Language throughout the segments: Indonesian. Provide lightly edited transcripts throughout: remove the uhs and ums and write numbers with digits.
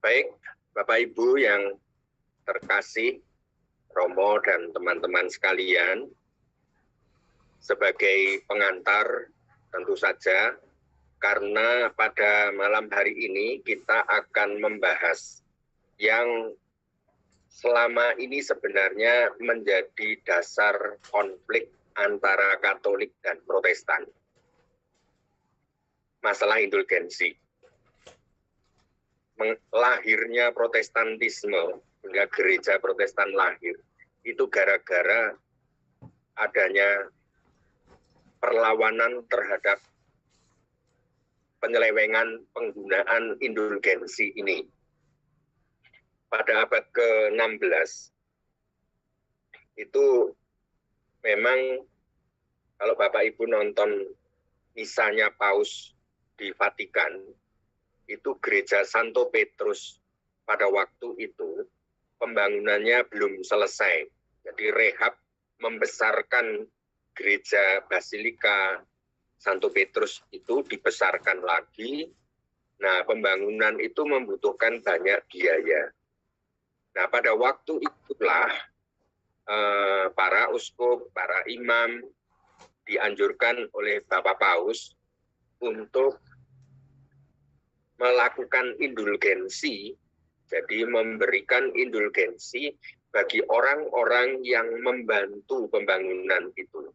Baik, Bapak Ibu yang terkasih, Romo dan teman-teman sekalian, sebagai pengantar tentu saja, karena pada malam hari ini kita akan membahas yang selama ini sebenarnya menjadi dasar konflik antara Katolik dan Protestan. Masalah indulgensi. Lahirnya Protestantisme, hingga gereja Protestan lahir, itu gara-gara adanya perlawanan terhadap penyelewengan penggunaan indulgensi ini. Pada abad ke-16, itu memang kalau Bapak Ibu nonton misanya Paus di Vatikan, itu gereja Santo Petrus pada waktu itu pembangunannya belum selesai. Jadi rehab membesarkan gereja Basilika Santo Petrus itu dibesarkan lagi. Nah, pembangunan itu membutuhkan banyak biaya. Nah, pada waktu itulah para uskup, para imam dianjurkan oleh Bapak Paus untuk melakukan indulgensi, jadi memberikan indulgensi bagi orang-orang yang membantu pembangunan itu,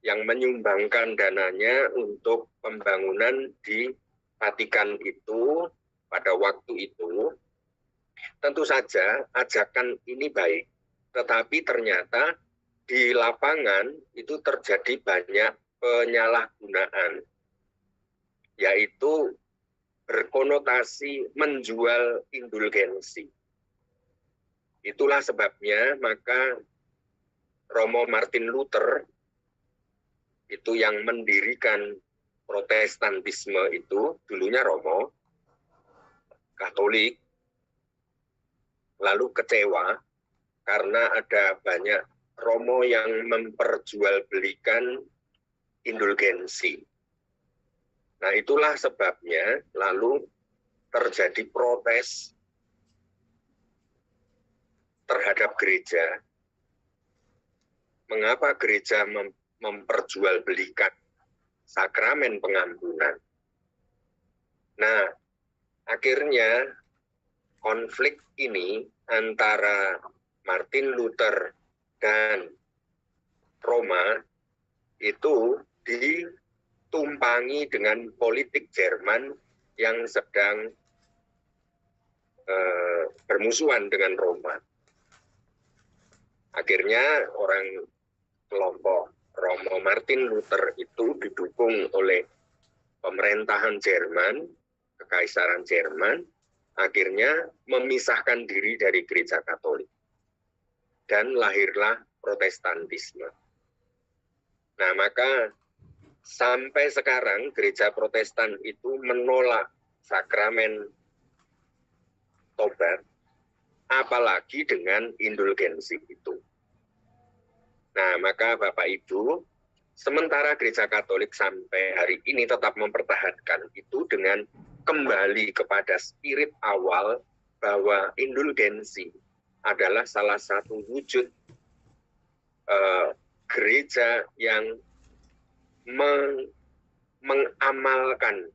yang menyumbangkan dananya untuk pembangunan di Vatikan itu pada waktu itu. Tentu saja ajakan ini baik, tetapi ternyata di lapangan itu terjadi banyak penyalahgunaan, yaitu berkonotasi menjual indulgensi. Itulah sebabnya maka Romo Martin Luther itu yang mendirikan Protestantisme itu, dulunya Romo, Katolik, lalu kecewa karena ada banyak Romo yang memperjualbelikan indulgensi. Nah, itulah sebabnya lalu terjadi protes terhadap gereja. Mengapa gereja memperjualbelikan sakramen pengampunan? Nah, akhirnya konflik ini antara Martin Luther dan Roma itu ditumpangi dengan politik Jerman yang sedang bermusuhan dengan Roma. Akhirnya kelompok Romo Martin Luther itu didukung oleh pemerintahan Jerman, Kekaisaran Jerman, akhirnya memisahkan diri dari gereja Katolik. Dan lahirlah Protestantisme. Nah, maka sampai sekarang gereja Protestan itu menolak sakramen tobat, apalagi dengan indulgensi itu. Nah, maka Bapak Ibu, sementara gereja Katolik sampai hari ini tetap mempertahankan itu dengan kembali kepada spirit awal bahwa indulgensi adalah salah satu wujud gereja yang mengamalkan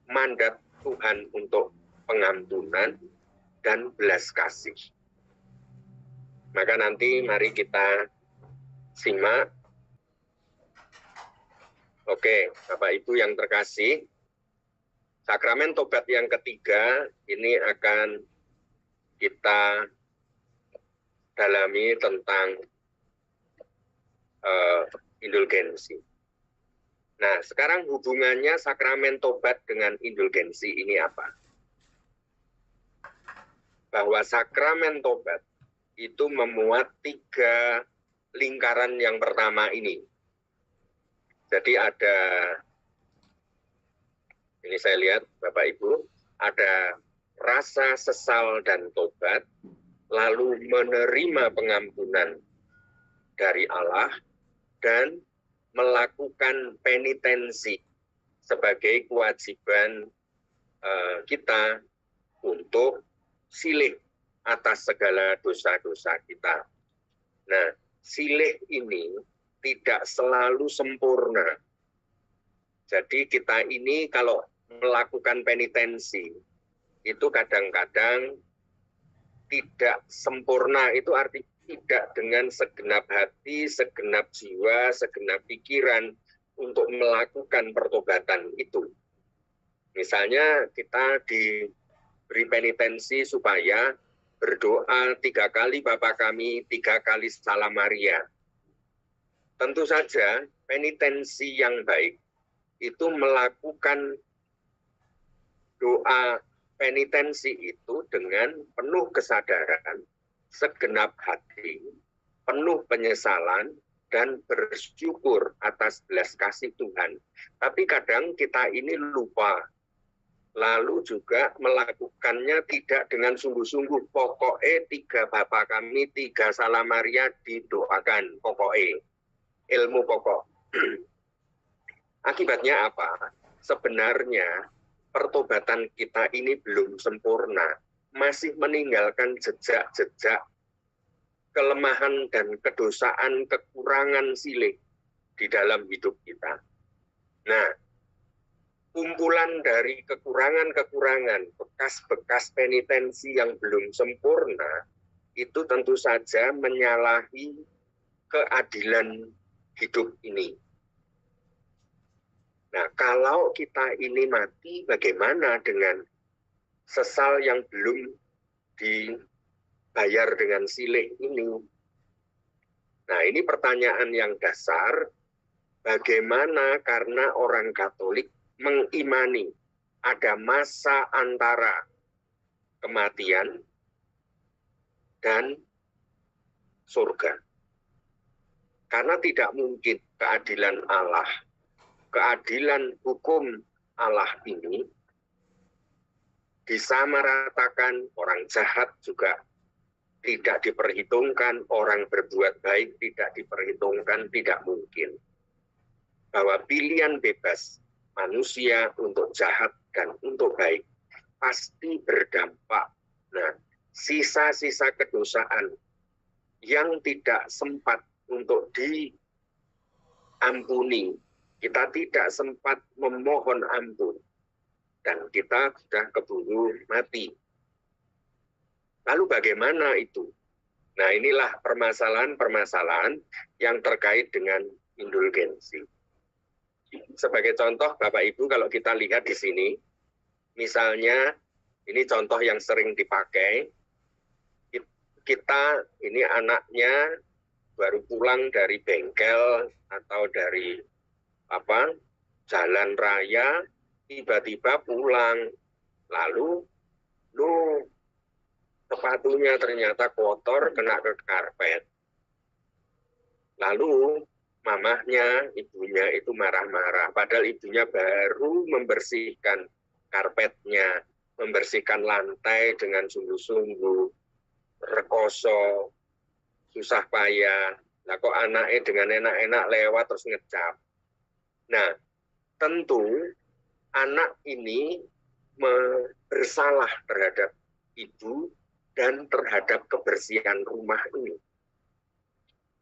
mandat Tuhan untuk pengampunan dan belas kasih. Maka nanti mari kita simak. Oke, Bapak Ibu yang terkasih, sakramen tobat yang ketiga ini akan kita dalami tentang indulgensi. Nah, sekarang hubungannya sakramen tobat dengan indulgensi ini apa? Bahwa sakramen tobat itu memuat 3 lingkaran yang pertama ini. Jadi ini saya lihat Bapak Ibu, ada rasa sesal dan tobat, lalu menerima pengampunan dari Allah, dan melakukan penitensi sebagai kewajiban kita untuk silih atas segala dosa-dosa kita. Nah, silih ini tidak selalu sempurna. Jadi kita ini kalau melakukan penitensi, itu kadang-kadang tidak sempurna, itu artinya tidak dengan segenap hati, segenap jiwa, segenap pikiran untuk melakukan pertobatan itu. Misalnya kita diberi penitensi supaya berdoa 3 kali Bapa Kami, 3 kali Salam Maria. Tentu saja penitensi yang baik itu melakukan doa penitensi itu dengan penuh kesadaran, segenap hati, penuh penyesalan, dan bersyukur atas belas kasih Tuhan. Tapi kadang kita ini lupa, lalu juga melakukannya tidak dengan sungguh-sungguh. Pokoknya 3 Bapa Kami, 3 Salam Maria didoakan, pokoknya ilmu pokok. Akibatnya apa? Sebenarnya pertobatan kita ini belum sempurna, masih meninggalkan jejak-jejak kelemahan dan kedosaan, kekurangan silih di dalam hidup kita. Nah, kumpulan dari kekurangan-kekurangan, bekas-bekas penitensi yang belum sempurna, itu tentu saja menyalahi keadilan hidup ini. Nah, kalau kita ini mati, bagaimana dengan sesal yang belum dibayar dengan silih ini? Nah, ini pertanyaan yang dasar. Bagaimana karena orang Katolik mengimani ada masa antara kematian dan surga. Karena tidak mungkin keadilan Allah, keadilan hukum Allah ini disamaratakan, orang jahat juga tidak diperhitungkan, orang berbuat baik tidak diperhitungkan, tidak mungkin. Bahwa pilihan bebas manusia untuk jahat dan untuk baik pasti berdampak. Nah, sisa-sisa kedosaan yang tidak sempat untuk diampuni, kita tidak sempat memohon ampun, dan kita sudah keburu mati. Lalu bagaimana itu? Nah, inilah permasalahan-permasalahan yang terkait dengan indulgensi. Sebagai contoh, Bapak Ibu, kalau kita lihat di sini, misalnya, ini contoh yang sering dipakai, kita ini anaknya baru pulang dari bengkel atau dari jalan raya, tiba-tiba pulang, lalu sepatunya ternyata kotor, kena ke karpet. Lalu mamahnya, ibunya itu marah-marah, padahal ibunya baru membersihkan karpetnya, membersihkan lantai dengan sungguh-sungguh, rekoso, susah payah. Nah, kok anaknya dengan enak-enak lewat terus ngecap. Nah, tentu anak ini bersalah terhadap ibu dan terhadap kebersihan rumah ini.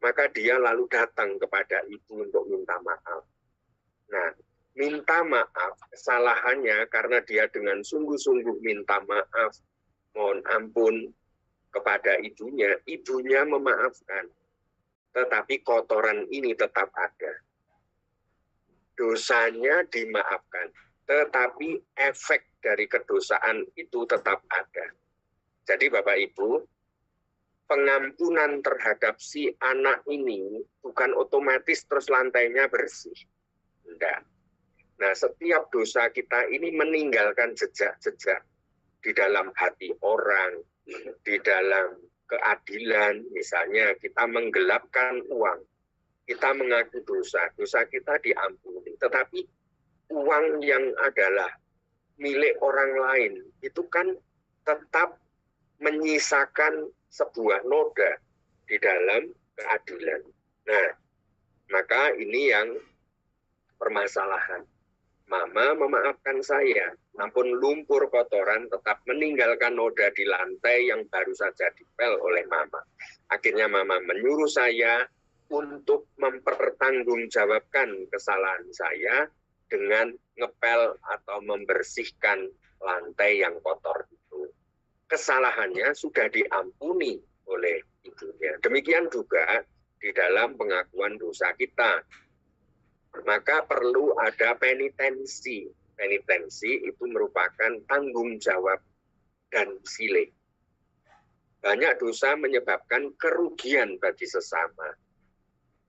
Maka dia lalu datang kepada ibu untuk minta maaf. Nah, minta maaf kesalahannya karena dia dengan sungguh-sungguh minta maaf, mohon ampun kepada ibunya, ibunya memaafkan. Tetapi kotoran ini tetap ada. Dosanya dimaafkan, tetapi efek dari kedosaan itu tetap ada. Jadi Bapak Ibu, pengampunan terhadap si anak ini bukan otomatis terus lantainya bersih. Tidak. Nah, setiap dosa kita ini meninggalkan jejak-jejak di dalam hati orang, di dalam keadilan. Misalnya kita menggelapkan uang, kita mengaku dosa, dosa kita diampuni. Tetapi uang yang adalah milik orang lain, itu kan tetap menyisakan sebuah noda di dalam keadilan. Nah, maka ini yang permasalahan. Mama memaafkan saya, namun lumpur kotoran tetap meninggalkan noda di lantai yang baru saja dipel oleh Mama. Akhirnya Mama menyuruh saya untuk mempertanggungjawabkan kesalahan saya dengan ngepel atau membersihkan lantai yang kotor itu. Kesalahannya sudah diampuni oleh ibunya. Demikian juga di dalam pengakuan dosa kita. Maka perlu ada penitensi. Penitensi itu merupakan tanggung jawab dan silih. Banyak dosa menyebabkan kerugian bagi sesama.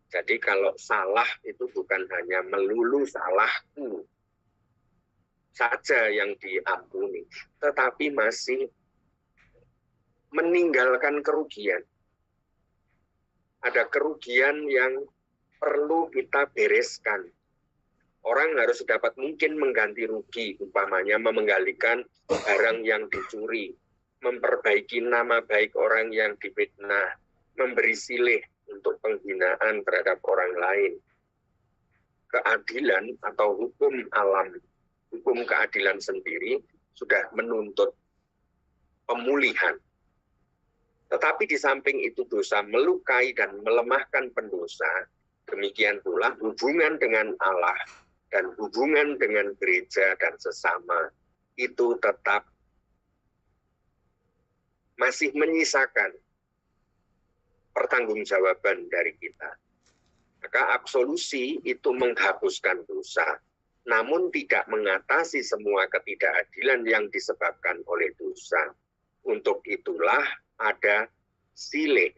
Jadi kalau salah itu bukan hanya melulu salahku saja yang diampuni, tetapi masih meninggalkan kerugian. Ada kerugian yang perlu kita bereskan. Orang harus dapat mungkin mengganti rugi, umpamanya menggalikan barang yang dicuri, memperbaiki nama baik orang yang difitnah, memberi silih untuk penghinaan terhadap orang lain. Keadilan atau hukum alam, hukum keadilan sendiri sudah menuntut pemulihan. Tetapi di samping itu dosa melukai dan melemahkan pendosa, demikian pula hubungan dengan Allah dan hubungan dengan gereja dan sesama itu tetap masih menyisakan pertanggungjawaban dari kita. Maka absolusi itu menghapuskan dosa, namun tidak mengatasi semua ketidakadilan yang disebabkan oleh dosa. Untuk itulah ada silih,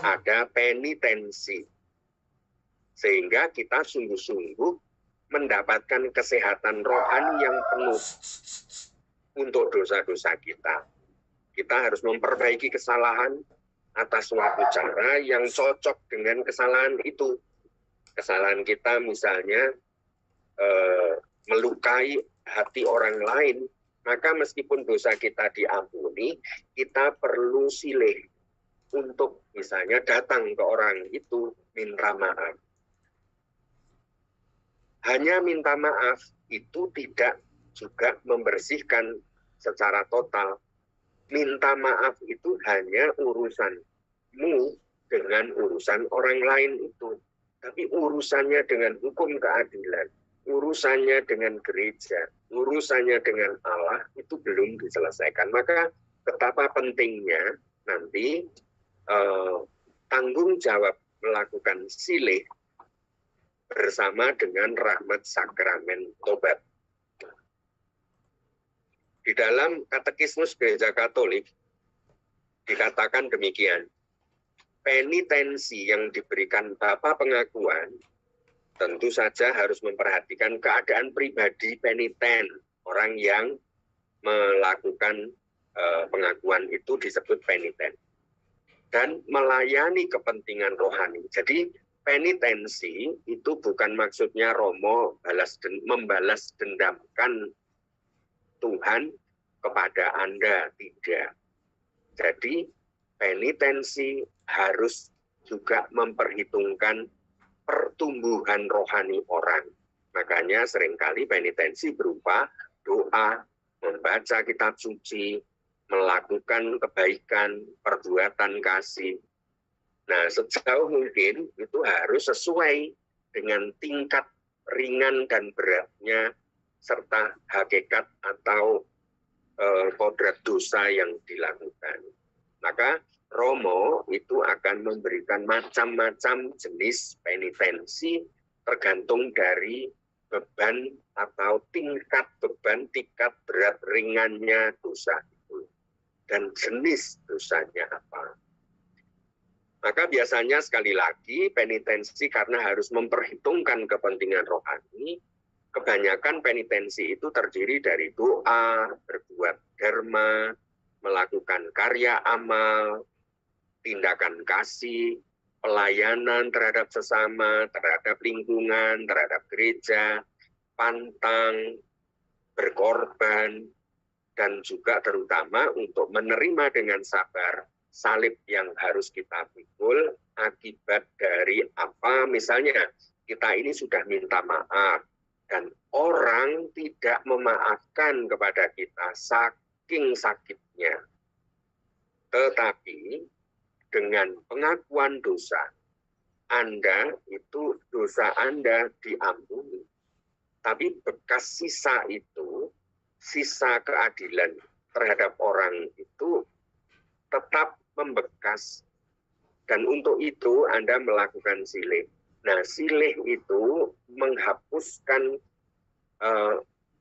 ada penitensi, sehingga kita sungguh-sungguh mendapatkan kesehatan rohani yang penuh untuk dosa-dosa kita. Kita harus memperbaiki kesalahan atas suatu cara yang cocok dengan kesalahan itu. Kesalahan kita misalnya melukai hati orang lain, maka meskipun dosa kita diampuni, kita perlu silih untuk misalnya datang ke orang itu minta maaf. Hanya minta maaf itu tidak juga membersihkan secara total. Minta maaf itu hanya urusanmu dengan urusan orang lain itu. Tapi urusannya dengan hukum keadilan, urusannya dengan gereja, urusannya dengan Allah itu belum diselesaikan. Maka betapa pentingnya nanti tanggung jawab melakukan silih bersama dengan rahmat sakramen tobat. Di dalam Katekismus Gereja Katolik dikatakan demikian, penitensi yang diberikan Bapa Pengakuan tentu saja harus memperhatikan keadaan pribadi peniten. Orang yang melakukan pengakuan itu disebut peniten. Dan melayani kepentingan rohani. Jadi penitensi itu bukan maksudnya Romo membalas dendamkan Tuhan kepada Anda, tidak. Jadi penitensi harus juga memperhitungkan pertumbuhan rohani orang. Makanya seringkali penitensi berupa doa, membaca kitab suci, melakukan kebaikan, perbuatan kasih. Nah, sejauh mungkin itu harus sesuai dengan tingkat ringan dan beratnya serta hakikat atau kodrat dosa yang dilakukan. Maka Romo itu akan memberikan macam-macam jenis penitensi tergantung dari beban atau tingkat beban, tingkat berat ringannya dosa itu dan jenis dosanya apa. Maka biasanya sekali lagi penitensi karena harus memperhitungkan kepentingan rohani, kebanyakan penitensi itu terdiri dari doa, berbuat dharma, melakukan karya amal, tindakan kasih, pelayanan terhadap sesama, terhadap lingkungan, terhadap gereja, pantang, berkorban, dan juga terutama untuk menerima dengan sabar salib yang harus kita pikul akibat dari apa, misalnya kita ini sudah minta maaf, Dan orang tidak memaafkan kepada kita saking sakitnya. Tetapi dengan pengakuan dosa, Anda itu dosa Anda diampuni. Tapi bekas sisa itu, sisa keadilan terhadap orang itu tetap membekas. Dan untuk itu Anda melakukan silih. Nah, silih itu menghapuskan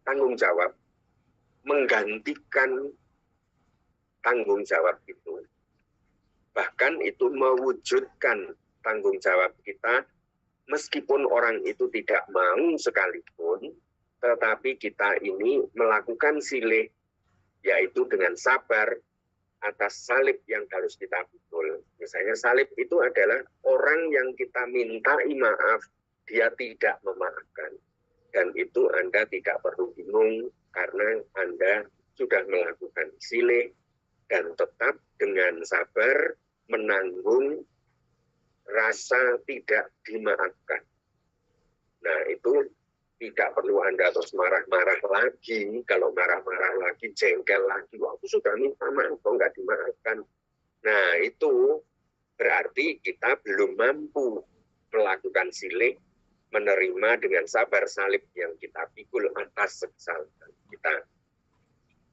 tanggung jawab, menggantikan tanggung jawab itu. Bahkan itu mewujudkan tanggung jawab kita, meskipun orang itu tidak mau sekalipun, tetapi kita ini melakukan silih, yaitu dengan sabar atas salib yang harus kita pikul. Misalnya salib itu adalah orang yang kita mintai maaf, dia tidak memaafkan. Dan itu Anda tidak perlu bingung karena Anda sudah melakukan silih dan tetap dengan sabar menanggung rasa tidak dimaafkan. Nah, itu tidak perlu Anda terus marah-marah lagi. Kalau marah-marah lagi, jengkel lagi, wah, aku sudah minta maaf, kok nggak dimaafkan. Nah, itu berarti kita belum mampu melakukan silih, menerima dengan sabar salib yang kita pikul atas kesalahan kita.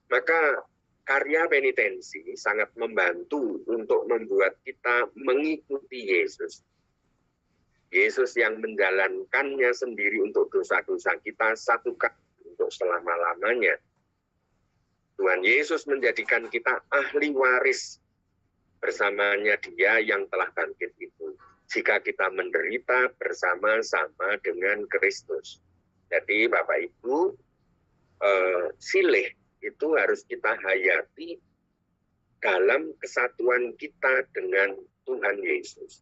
Maka karya penitensi sangat membantu untuk membuat kita mengikuti Yesus. Yesus yang menjalankannya sendiri untuk dosa-dosa kita satu kali untuk selama-lamanya. Tuhan Yesus menjadikan kita ahli waris bersamanya Dia yang telah bangkit itu. Jika kita menderita bersama-sama dengan Kristus. Jadi Bapak Ibu, silih itu harus kita hayati dalam kesatuan kita dengan Tuhan Yesus.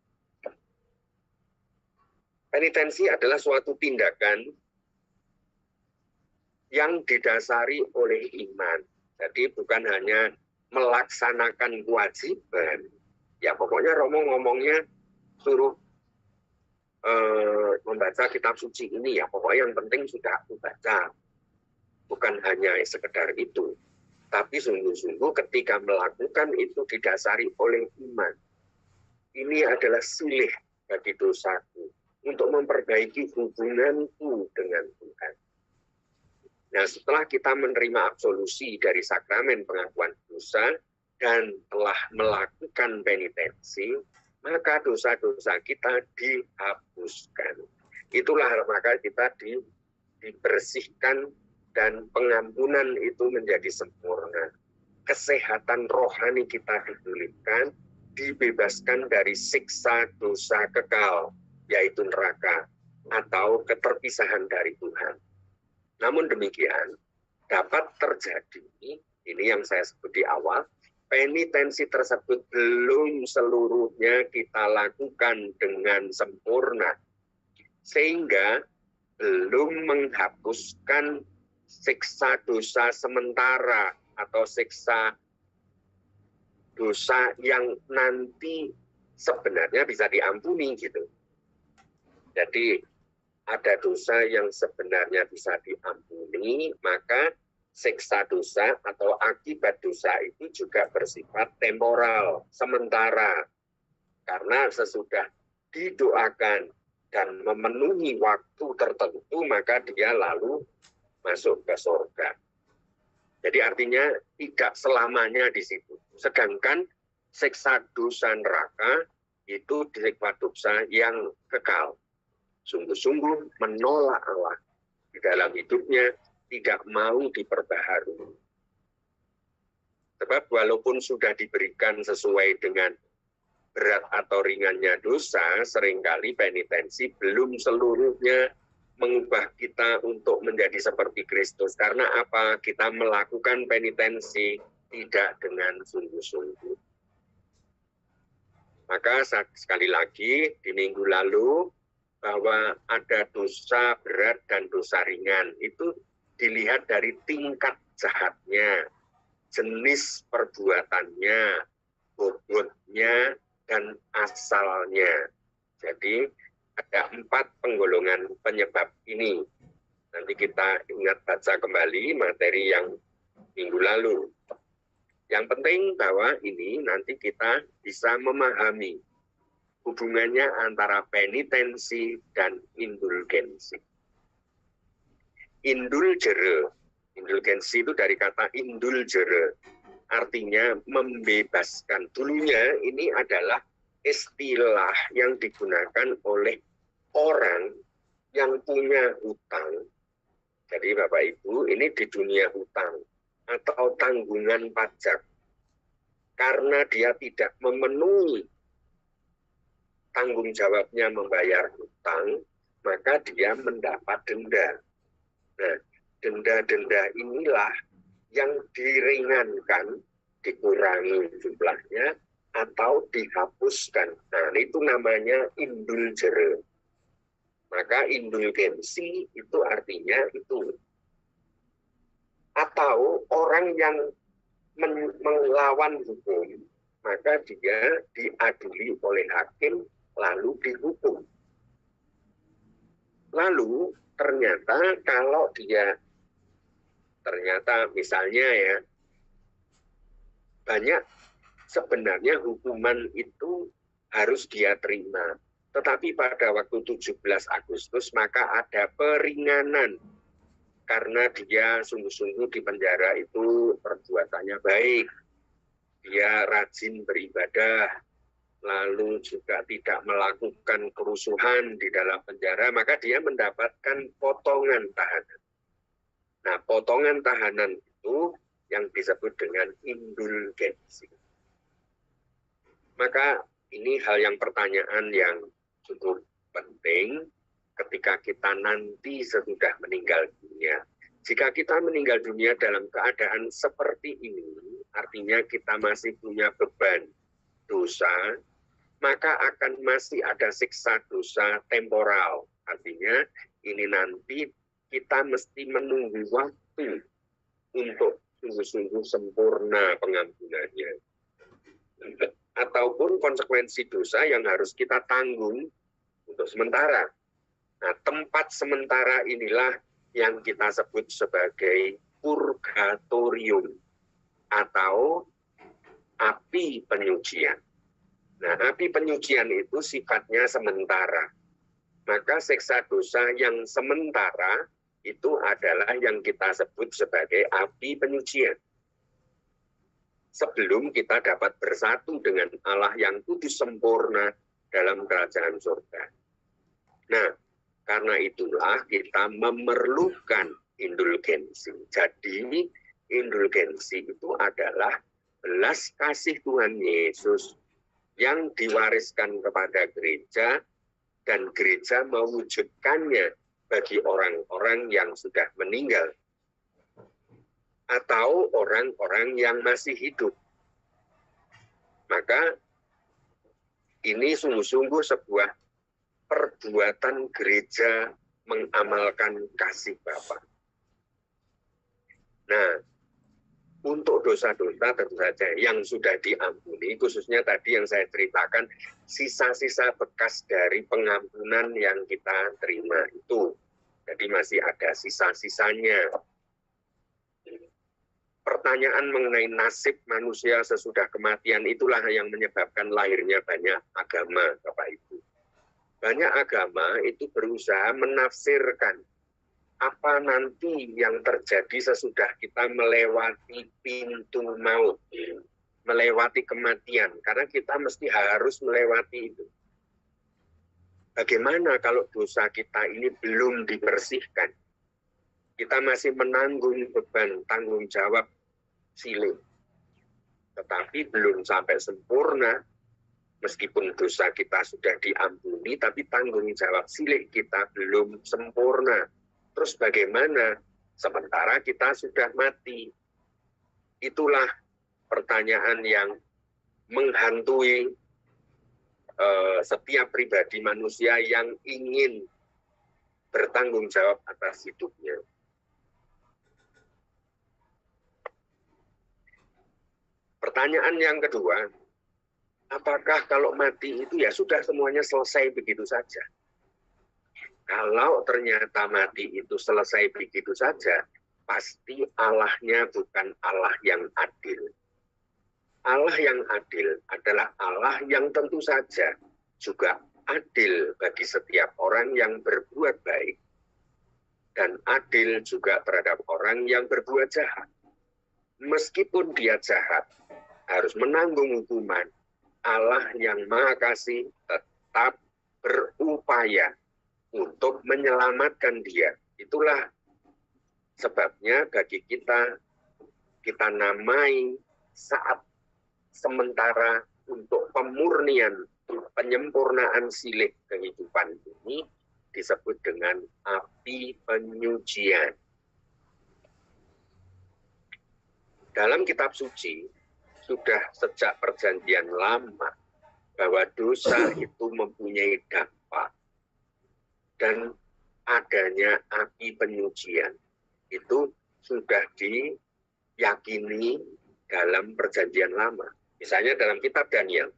Penitensi adalah suatu tindakan yang didasari oleh iman. Jadi bukan hanya melaksanakan kewajiban. Ya pokoknya Romo ngomongnya suruh membaca kitab suci ini ya. Pokoknya yang penting sudah aku baca. Bukan hanya sekedar itu. Tapi sungguh-sungguh ketika melakukan itu didasari oleh iman. Ini adalah silih bagi dosaku. Untuk memperbaiki hubunganku dengan Tuhan. Nah, setelah kita menerima absolusi dari sakramen pengakuan dosa dan telah melakukan penitensi, maka dosa-dosa kita dihapuskan. Itulah maka kita dibersihkan dan pengampunan itu menjadi sempurna. Kesehatan rohani kita dipulihkan, dibebaskan dari siksa dosa kekal, yaitu neraka atau keterpisahan dari Tuhan. Namun demikian, dapat terjadi, ini yang saya sebut di awal, penitensi tersebut belum seluruhnya kita lakukan dengan sempurna, sehingga belum menghapuskan siksa dosa sementara atau siksa dosa yang nanti sebenarnya bisa diampuni gitu. Jadi ada dosa yang sebenarnya bisa diampuni, maka siksa dosa atau akibat dosa itu juga bersifat temporal, sementara. Karena sesudah didoakan dan memenuhi waktu tertentu, maka dia lalu masuk ke surga. Jadi artinya tidak selamanya di situ. Sedangkan siksa dosa neraka itu siksa dosa yang kekal. Sungguh-sungguh menolak Allah di dalam hidupnya, tidak mau diperbaharui. Sebab walaupun sudah diberikan sesuai dengan berat atau ringannya dosa, seringkali penitensi belum seluruhnya mengubah kita untuk menjadi seperti Kristus. Karena apa? Kita melakukan penitensi tidak dengan sungguh-sungguh. Maka sekali lagi di minggu lalu, bahwa ada dosa berat dan dosa ringan. Itu dilihat dari tingkat jahatnya, jenis perbuatannya, bobotnya, dan asalnya. Jadi ada 4 penggolongan penyebab ini. Nanti kita ingat baca kembali materi yang minggu lalu. Yang penting bahwa ini nanti kita bisa memahami hubungannya antara penitensi dan indulgensi. Indulgere, indulgensi itu dari kata indulgere, artinya membebaskan. Dulunya ini adalah istilah yang digunakan oleh orang yang punya hutang. Jadi Bapak Ibu, ini di dunia hutang atau tanggungan pajak. Karena dia tidak memenuhi tanggung jawabnya membayar hutang, maka dia mendapat denda. Nah, denda-denda inilah yang diringankan, dikurangi jumlahnya, atau dihapuskan. Nah, itu namanya indulgere. Maka indulgensi itu artinya itu. Atau orang yang melawan hukum, maka dia diadili oleh hakim lalu dihukum. Lalu ternyata kalau dia ternyata misalnya ya banyak sebenarnya hukuman itu harus dia terima. Tetapi pada waktu 17 Agustus maka ada peringanan karena dia sungguh-sungguh di penjara itu perbuatannya baik. Dia rajin beribadah, lalu juga tidak melakukan kerusuhan di dalam penjara, maka dia mendapatkan potongan tahanan. Nah, potongan tahanan itu yang disebut dengan indulgensi. Maka ini hal yang pertanyaan yang cukup penting ketika kita nanti sesudah meninggal dunia. Jika kita meninggal dunia dalam keadaan seperti ini, artinya kita masih punya beban dosa, maka akan masih ada siksa dosa temporal. Artinya ini nanti kita mesti menunggu waktu untuk sungguh-sungguh sempurna pengampunannya. Ataupun konsekuensi dosa yang harus kita tanggung untuk sementara. Nah, tempat sementara inilah yang kita sebut sebagai purgatorium atau api penyucian. Nah, api penyucian itu sifatnya sementara. Maka siksa dosa yang sementara itu adalah yang kita sebut sebagai api penyucian. Sebelum kita dapat bersatu dengan Allah yang kudus sempurna dalam kerajaan surga. Nah, karena itulah kita memerlukan indulgensi. Jadi, indulgensi itu adalah belas kasih Tuhan Yesus yang diwariskan kepada gereja dan gereja mewujudkannya bagi orang-orang yang sudah meninggal atau orang-orang yang masih hidup. Maka ini sungguh-sungguh sebuah perbuatan gereja mengamalkan kasih Bapa. Nah, untuk dosa-dosa tentu saja yang sudah diampuni, khususnya tadi yang saya ceritakan, sisa-sisa bekas dari pengampunan yang kita terima itu. Jadi masih ada sisa-sisanya. Pertanyaan mengenai nasib manusia sesudah kematian itulah yang menyebabkan lahirnya banyak agama, Bapak Ibu. Banyak agama itu berusaha menafsirkan apa nanti yang terjadi sesudah kita melewati pintu maut, melewati kematian, karena kita mesti harus melewati itu. Bagaimana kalau dosa kita ini belum dibersihkan? Kita masih menanggung beban tanggung jawab silih, tetapi belum sampai sempurna. Meskipun dosa kita sudah diampuni, tapi tanggung jawab silih kita belum sempurna. Terus bagaimana? Sementara kita sudah mati. Itulah pertanyaan yang menghantui setiap pribadi manusia yang ingin bertanggung jawab atas hidupnya. Pertanyaan yang kedua, apakah kalau mati itu ya sudah semuanya selesai begitu saja? Kalau ternyata mati itu selesai begitu saja, pasti Allahnya bukan Allah yang adil. Allah yang adil adalah Allah yang tentu saja juga adil bagi setiap orang yang berbuat baik, dan adil juga terhadap orang yang berbuat jahat. Meskipun dia jahat, harus menanggung hukuman, Allah yang Maha Kasih tetap berupaya untuk menyelamatkan dia. Itulah sebabnya bagi kita namai saat sementara untuk pemurnian, penyempurnaan silih kehidupan ini disebut dengan api penyucian. Dalam kitab suci sudah sejak perjanjian lama bahwa dosa itu mempunyai dampak, dan adanya api penyucian itu sudah diyakini dalam perjanjian lama. Misalnya dalam kitab Daniel,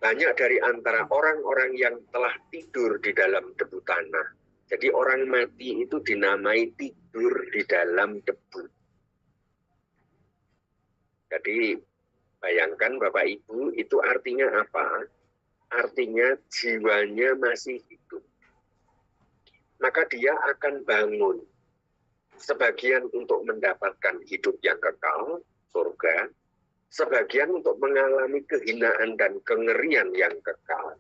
banyak dari antara orang-orang yang telah tidur di dalam debu tanah. Jadi orang mati itu dinamai tidur di dalam debu. Jadi bayangkan Bapak Ibu, itu artinya apa? Artinya jiwanya masih hidup. Maka dia akan bangun. Sebagian untuk mendapatkan hidup yang kekal, surga. Sebagian untuk mengalami kehinaan dan kengerian yang kekal.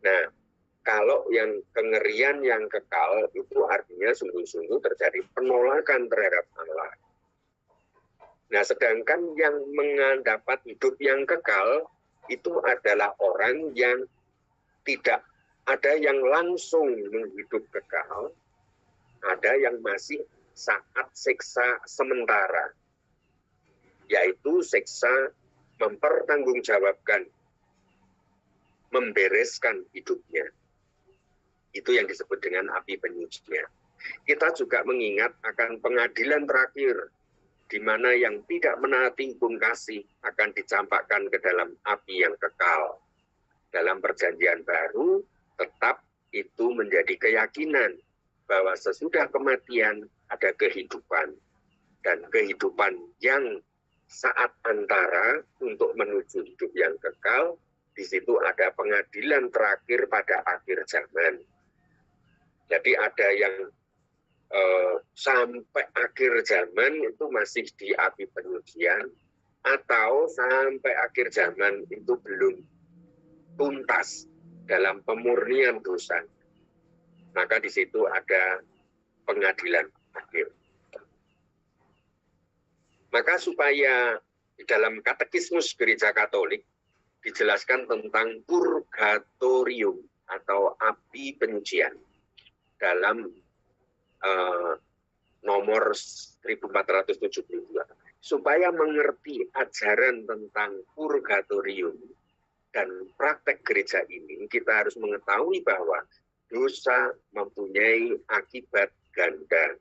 Nah, kalau yang kengerian yang kekal itu artinya sungguh-sungguh terjadi penolakan terhadap Allah. Nah, sedangkan yang mendapat hidup yang kekal itu adalah orang yang tidak ada yang langsung menghidup kekal, ada yang masih saat siksa sementara, yaitu siksa mempertanggungjawabkan, membereskan hidupnya. Itu yang disebut dengan api penyucian. Kita juga mengingat akan pengadilan terakhir, di mana yang tidak menaati hukum kasih akan dicampakkan ke dalam api yang kekal. Dalam perjanjian baru, tetap itu menjadi keyakinan bahwa sesudah kematian ada kehidupan. Dan kehidupan yang saat antara untuk menuju hidup yang kekal, di situ ada pengadilan terakhir pada akhir zaman. Jadi ada yang sampai akhir zaman itu masih di api penyucian, atau sampai akhir zaman itu belum tuntas dalam pemurnian dosa. Maka di situ ada pengadilan akhir. Maka supaya di dalam katekismus Gereja Katolik dijelaskan tentang purgatorium atau api penyucian dalam nomor 1472. Supaya mengerti ajaran tentang purgatorium dan praktek gereja ini, kita harus mengetahui bahwa dosa mempunyai akibat ganda.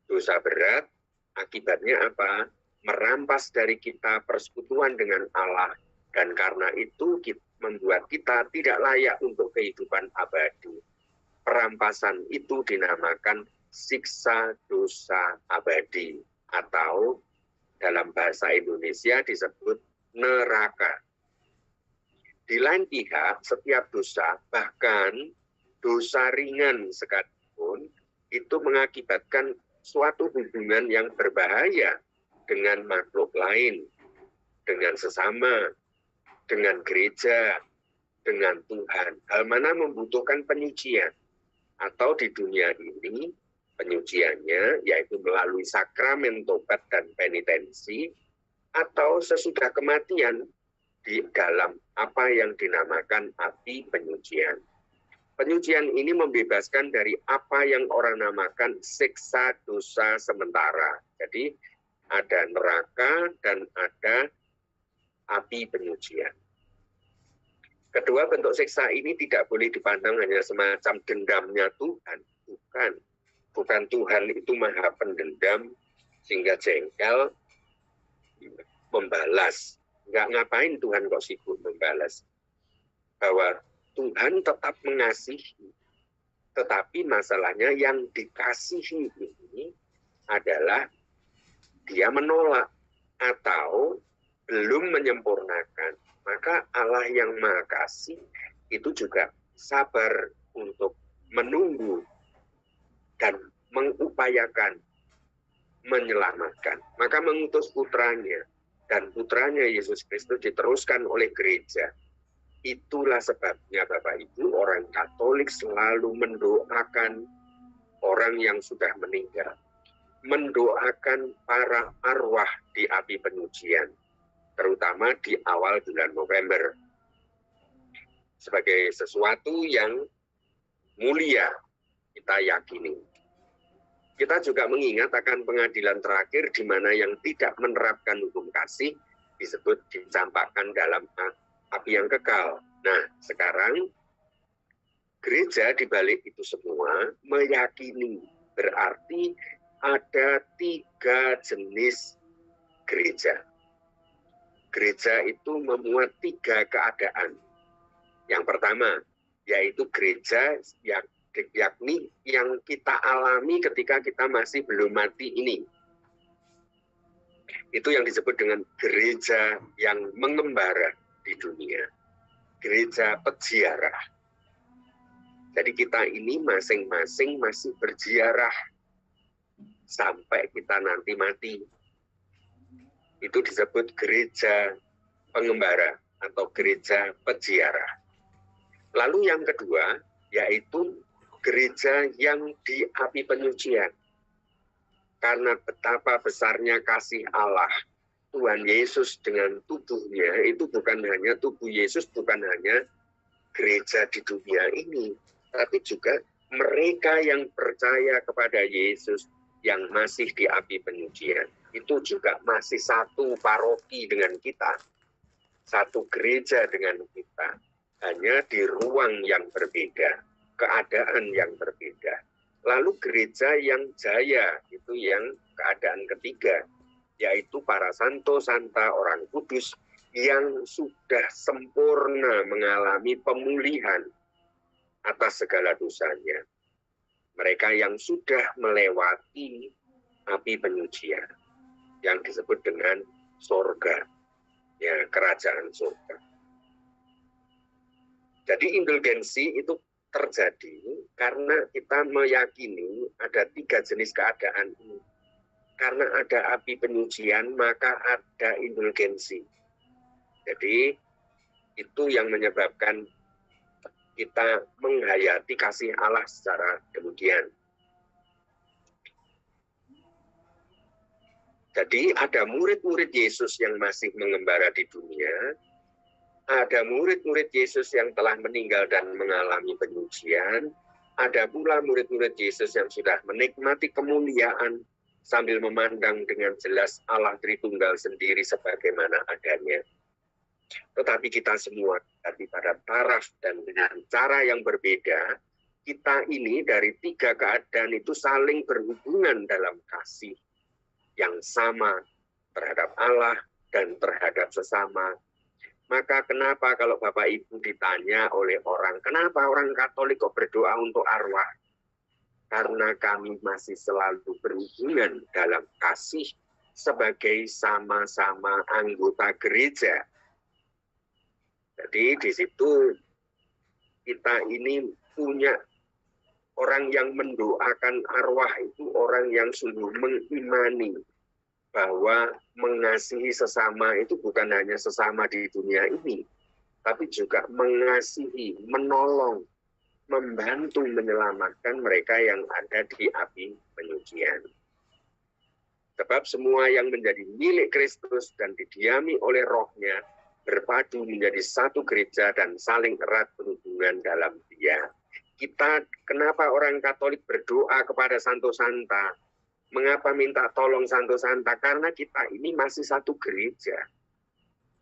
Dosa berat, akibatnya apa? Merampas dari kita persekutuan dengan Allah, dan karena itu membuat kita tidak layak untuk kehidupan abadi. Perampasan itu dinamakan siksa dosa abadi, atau dalam bahasa Indonesia disebut neraka. Di lain pihak, setiap dosa, bahkan dosa ringan sekalipun, itu mengakibatkan suatu hubungan yang berbahaya dengan makhluk lain, dengan sesama, dengan gereja, dengan Tuhan. Hal mana membutuhkan penyucian. Atau di dunia ini, penyuciannya yaitu melalui sakramen tobat dan penitensi, atau sesudah kematian di dalam apa yang dinamakan api penyucian. Penyucian ini membebaskan dari apa yang orang namakan siksa dosa sementara. Jadi ada neraka dan ada api penyucian. Kedua bentuk siksa ini tidak boleh dipandang hanya semacam dendamnya Tuhan. Bukan Tuhan itu maha pendendam sehingga jengkel membalas. Nggak ngapain Tuhan kok sibuk membalas. Bahwa Tuhan tetap mengasihi, Tetapi masalahnya yang dikasihi ini adalah dia menolak atau belum menyempurnakan. Maka Allah yang Maha Kasih itu juga sabar untuk menunggu dan mengupayakan menyelamatkan. Maka mengutus putranya, dan putranya Yesus Kristus diteruskan oleh gereja. Itulah sebabnya Bapak Ibu, orang Katolik selalu mendoakan orang yang sudah meninggal, mendoakan para arwah di api penyucian, terutama di awal bulan November, sebagai sesuatu yang mulia kita yakini. Kita juga mengingat akan pengadilan terakhir di mana yang tidak menerapkan hukum kasih disebut dicampakkan dalam api yang kekal. Nah, sekarang gereja di balik itu semua meyakini, berarti ada 3 jenis gereja. Gereja itu memuat 3 keadaan. Yang pertama, yaitu gereja yang yakni yang kita alami ketika kita masih belum mati ini. Itu yang disebut dengan gereja yang mengembara di dunia. Gereja peziarah. Jadi kita ini masing-masing masih berziarah sampai kita nanti mati. Itu disebut gereja pengembara atau gereja peziarah. Lalu yang kedua, yaitu gereja yang di api penyucian. Karena betapa besarnya kasih Allah, Tuhan Yesus dengan tubuhnya, itu bukan hanya tubuh Yesus, bukan hanya gereja di dunia ini, tapi juga mereka yang percaya kepada Yesus yang masih di api penyucian. Itu juga masih satu paroki dengan kita, satu gereja dengan kita, hanya di ruang yang berbeda, keadaan yang berbeda. Lalu gereja yang jaya, itu yang keadaan ketiga, yaitu para santo santa orang kudus yang sudah sempurna mengalami pemulihan atas segala dosanya. Mereka yang sudah melewati api penyucian, yang disebut dengan sorga, ya, kerajaan surga. Jadi indulgensi itu terjadi karena kita meyakini ada 3 jenis keadaan ini. Karena ada api penyucian, maka ada indulgensi. Jadi itu yang menyebabkan kita menghayati kasih Allah secara demikian. Jadi ada murid-murid Yesus yang masih mengembara di dunia, ada murid-murid Yesus yang telah meninggal dan mengalami penyucian, ada pula murid-murid Yesus yang sudah menikmati kemuliaan sambil memandang dengan jelas Allah Tritunggal sendiri sebagaimana adanya. Tetapi kita semua tadi pada taraf dan dengan cara yang berbeda, kita ini dari 3 keadaan itu saling berhubungan dalam kasih yang sama terhadap Allah dan terhadap sesama. Maka kenapa kalau Bapak Ibu ditanya oleh orang, kenapa orang Katolik kok berdoa untuk arwah? Karena kami masih selalu berhubungan dalam kasih sebagai sama-sama anggota gereja. Jadi di situ kita ini punya orang yang mendoakan arwah itu orang yang sungguh mengimani bahwa mengasihi sesama itu bukan hanya sesama di dunia ini, tapi juga mengasihi, menolong, membantu menyelamatkan mereka yang ada di api penyucian. Sebab semua yang menjadi milik Kristus dan didiami oleh Roh-Nya berpadu menjadi satu gereja dan saling erat berhubungan dalam Dia. Kita, kenapa orang Katolik berdoa kepada Santo Santa? Mengapa minta tolong Santo Santa? Karena kita ini masih satu gereja.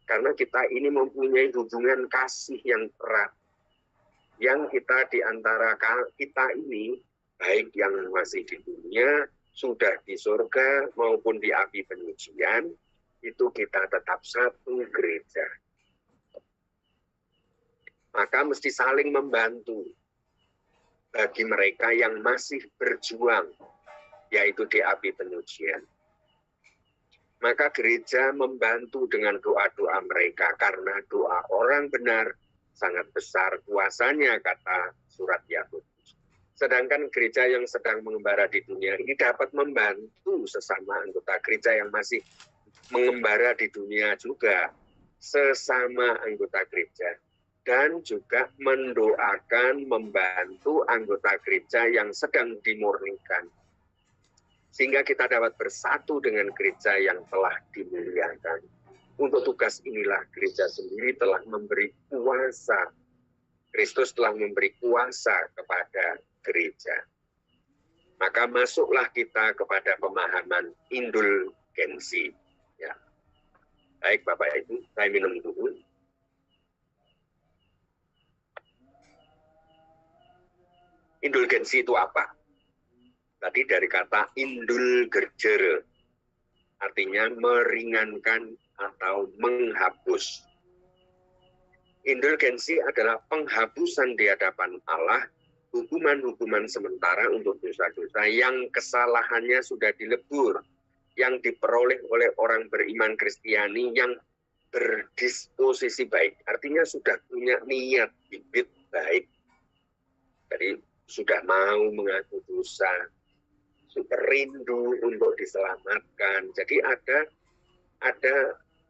Karena kita ini mempunyai hubungan kasih yang erat. Yang kita di antara kita ini, baik yang masih di dunia, sudah di surga maupun di api penyucian, itu kita tetap satu gereja. Maka mesti saling membantu. bagi mereka yang masih berjuang, yaitu di api penyucian. Maka gereja membantu dengan doa-doa mereka, karena doa orang benar sangat besar kuasanya, kata surat Yakobus. Sedangkan gereja yang sedang mengembara di dunia ini dapat membantu sesama anggota gereja yang masih mengembara di dunia juga, sesama anggota gereja. Dan juga mendoakan, membantu anggota gereja yang sedang dimurnikan. Sehingga kita dapat bersatu dengan gereja yang telah dimuliakan. Untuk tugas inilah gereja sendiri telah memberi kuasa. Kristus telah memberi kuasa kepada gereja. Maka masuklah kita kepada pemahaman indulgensi. Ya. Baik Bapak Ibu, saya minum dulu. Indulgensi itu apa? Tadi dari kata indulgerger, artinya meringankan atau menghapus. Indulgensi adalah penghapusan di hadapan Allah, hukuman-hukuman sementara untuk dosa-dosa yang kesalahannya sudah dilebur, yang diperoleh oleh orang beriman Kristiani yang berdisposisi baik. Artinya sudah punya niat, bibit baik. Jadi sudah mau mengaku dosa, sudah rindu untuk diselamatkan. Jadi ada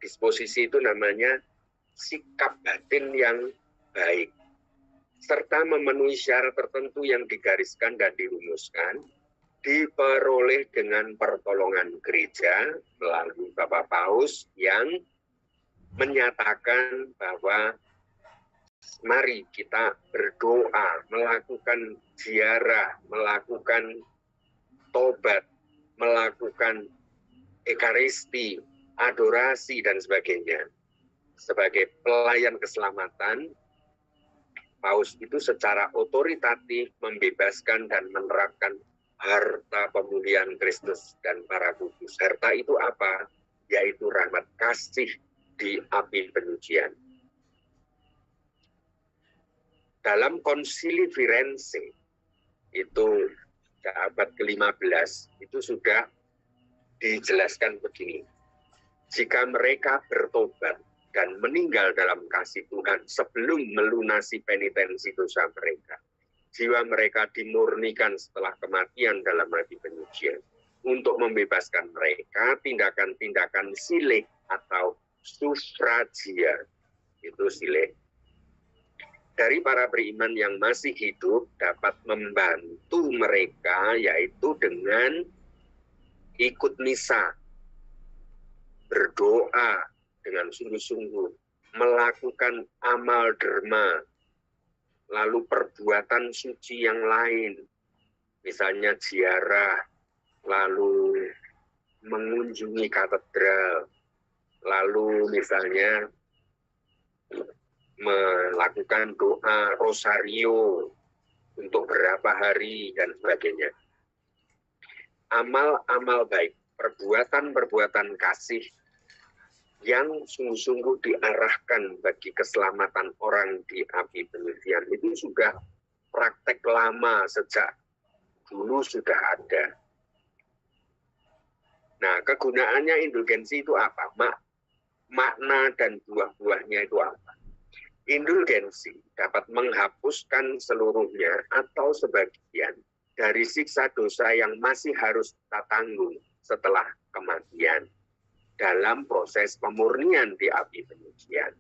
disposisi itu namanya sikap batin yang baik, serta memenuhi syarat tertentu yang digariskan dan dirumuskan, diperoleh dengan pertolongan gereja melalui Bapak Paus yang menyatakan bahwa mari kita berdoa, melakukan ziarah, melakukan tobat, melakukan ekaristi, adorasi, dan sebagainya. Sebagai pelayan keselamatan, Paus itu secara otoritatif membebaskan dan menerapkan harta pemulihan Kristus dan para kudus. Harta itu apa? Yaitu rahmat kasih di api penyucian. Dalam Konsili Firenze, itu abad ke-15, itu sudah dijelaskan begini. Jika mereka bertobat dan meninggal dalam kasih Tuhan sebelum melunasi penitensi dosa mereka, jiwa mereka dimurnikan setelah kematian dalam api penyucian. Untuk membebaskan mereka, tindakan-tindakan silik atau sufragia, itu silik, dari para beriman yang masih hidup dapat membantu mereka, yaitu dengan ikut misa, berdoa dengan sungguh-sungguh, melakukan amal derma, lalu perbuatan suci yang lain, misalnya ziarah, lalu mengunjungi katedral, lalu misalnya melakukan doa rosario untuk berapa hari dan sebagainya. Amal-amal baik, perbuatan-perbuatan kasih yang sungguh-sungguh diarahkan bagi keselamatan orang di api penyucian itu sudah praktek lama, sejak dulu sudah ada. Nah, kegunaannya indulgensi itu apa? Makna dan buah-buahnya itu apa? Indulgensi dapat menghapuskan seluruhnya atau sebagian dari siksa dosa yang masih harus kita tanggung setelah kematian dalam proses pemurnian di api penyucian.